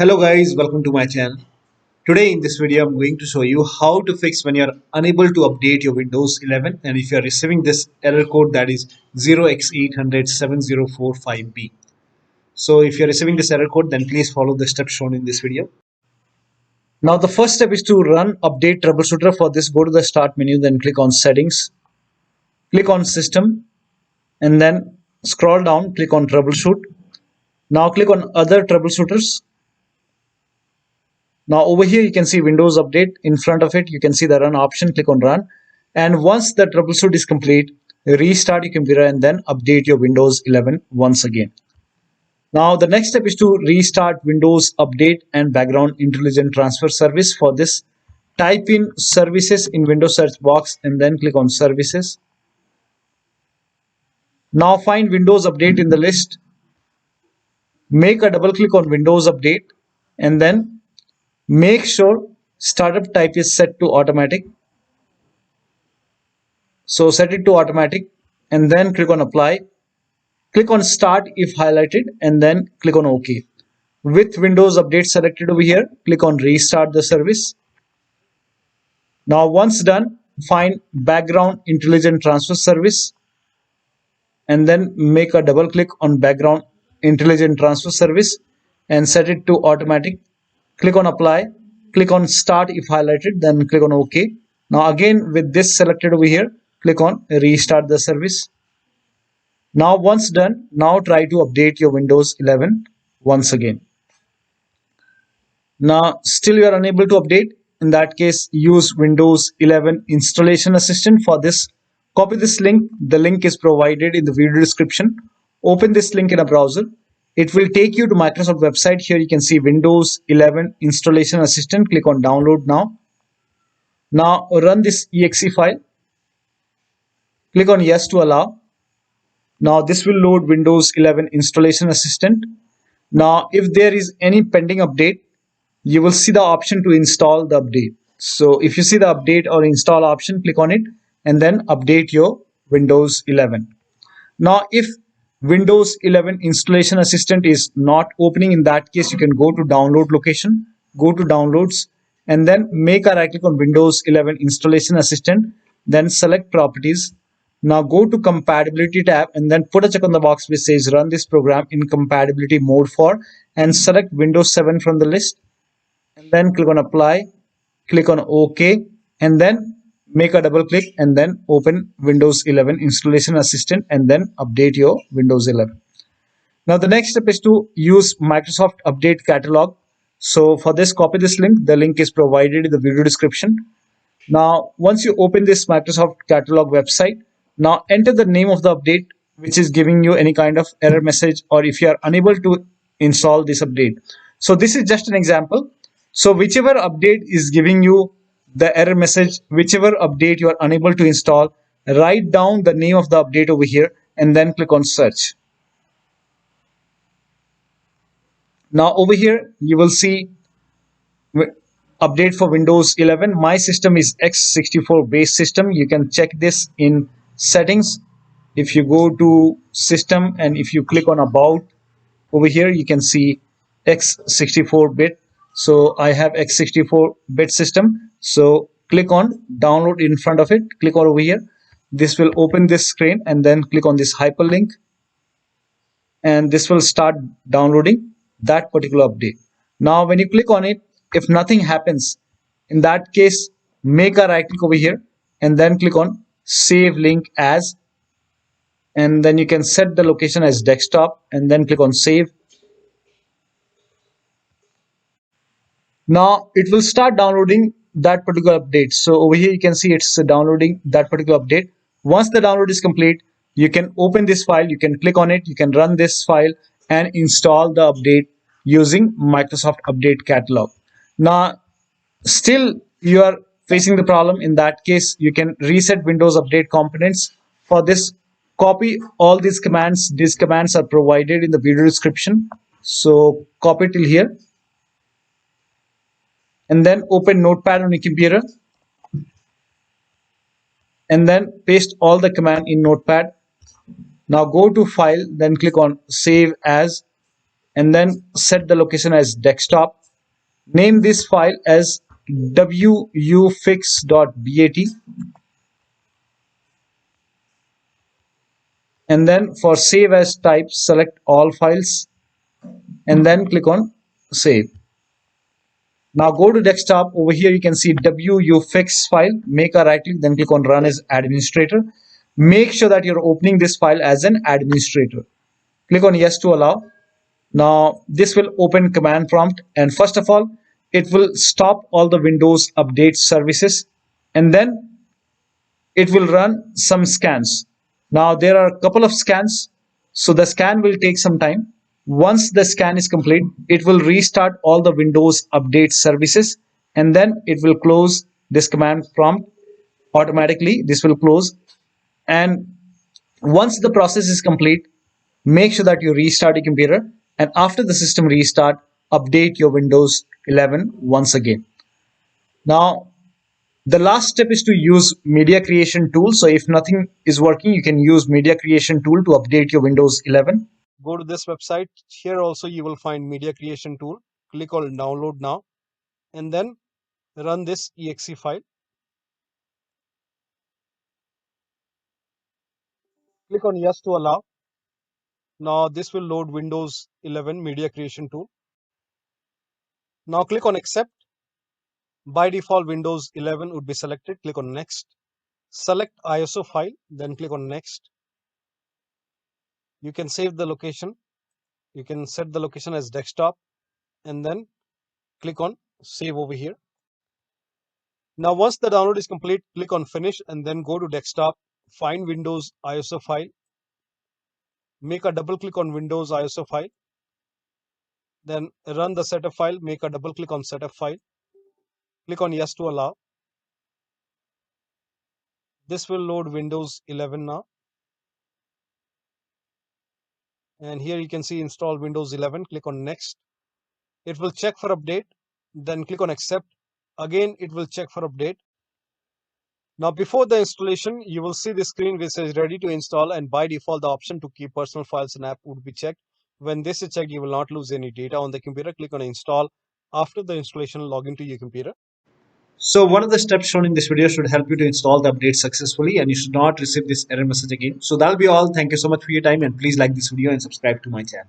Hello guys, welcome to my channel. Today in this video I'm going to show you how to fix when you're unable to update your Windows 11 and if you're receiving this error code that is 0x8007045b. So if you're receiving this error code, then please follow the steps shown in this video. Now the first step is to run update troubleshooter. For this, go to the start menu, then click on settings, click on system, and then scroll down, click on troubleshoot. Now click on other troubleshooters. Now over here you can see Windows Update. In front of it you can see the run option. Click on run, and once the troubleshoot is complete, restart your computer and then update your Windows 11 once again. Now the next step is to restart Windows Update and Background Intelligent Transfer Service. For this, type in services in Windows search box and then click on services. Now find Windows Update in the list. Make a double click on Windows Update and then make sure startup type is set to automatic. So set it to automatic and then click on apply. Click on start if highlighted and then click on OK. With Windows Update selected over here, click on restart the service. Now once done, find Background Intelligent Transfer Service and then make a double click on Background Intelligent Transfer Service and set it to automatic. Click on apply, click on start if highlighted, then click on OK. Now again with this selected over here, click on restart the service. Now once done, now try to update your Windows 11 once again. Now still you are unable to update. In that case, use Windows 11 Installation Assistant. For this, copy this link. The link is provided in the video description. Open this link in a browser. It will take you to Microsoft website. Here you can see Windows 11 Installation Assistant. Click on download now. Now run this exe file. Click on yes to allow. Now this will load Windows 11 Installation Assistant. Now if there is any pending update, you will see the option to install the update. So if you see the update or install option, click on it and then update your Windows 11. Now if Windows 11 Installation Assistant is not opening, in that case you can go to download location, go to downloads and then make a right click on Windows 11 Installation Assistant, then select properties. Now go to compatibility tab and then put a check on the box which says run this program in compatibility mode for, and select Windows 7 from the list and then click on apply, click on OK and then make a double click and then open Windows 11 Installation Assistant and then update your Windows 11. Now the next step is to use Microsoft Update Catalog. So for this, copy this link. The link is provided in the video description. Now once you open this Microsoft Catalog website, now enter the name of the update which is giving you any kind of error message, or if you are unable to install this update. So this is just an example. So whichever update is giving you the error message, whichever update you are unable to install, write down the name of the update over here and then click on search. Now over here you will see update for Windows 11. My system is x64 base system. You can check this in settings. If you go to system and if you click on about, over here you can see x64 bit. So I have x64 bit system. So click on download in front of it, click on over here. This will open this screen and then click on this hyperlink and this will start downloading that particular update. Now when you click on it, if nothing happens, in that case make a right click over here and then click on save link as, and then you can set the location as desktop and then click on save. Now it will start downloading that particular update. So over here you can see it's downloading that particular update. Once the download is complete, you can open this file, you can click on it, you can run this file and install the update using Microsoft Update Catalog. Now still you are facing the problem. In that case you can reset Windows Update components. For this, copy all these commands. These commands are provided in the video description. So copy till here and then open Notepad on your computer and then paste all the command in Notepad. Now go to file, then click on save as and then set the location as desktop. Name this file as wuauserv.bat, and then for save as type, select all files and then click on save. Now go to desktop. Over here you can see wuauserv file. Make a right click, then click on run as administrator. Make sure that you're opening this file as an administrator. Click on yes to allow. Now this will open command prompt, and first of all it will stop all the Windows update services, and then it will run some scans. Now there are a couple of scans, so the scan will take some time. Once the scan is complete, it will restart all the Windows update services, and then it will close this command prompt automatically. This will close, and once the process is complete, make sure that you restart your computer, and after the system restart, update your Windows 11 once again. Now the last step is to use media creation tool. So if nothing is working, you can use media creation tool to update your Windows 11. Go to this website. Here also you will find media creation tool. Click on download now and then run this exe file. Click on yes to allow. Now this will load Windows 11 media creation tool. Now click on accept. By default Windows 11 would be selected. Click on next. Select ISO file, then click on next. You can save the location. You can set the location as desktop and then click on save over here. Now once the download is complete, click on finish and then go to desktop, find Windows ISO file, make a double click on Windows ISO file, then run the setup file, make a double click on setup file, click on yes to allow. This will load Windows 11 now. And here you can see install Windows 11, click on next. It will check for update, then click on accept. Again, it will check for update. Now before the installation, you will see the screen which says ready to install, and by default the option to keep personal files and app would be checked. When this is checked, you will not lose any data on the computer. Click on install. After the installation, log into your computer. So one of the steps shown in this video should help you to install the update successfully, and you should not receive this error message again. So that'll be all. Thank you so much for your time, and please like this video and subscribe to my channel.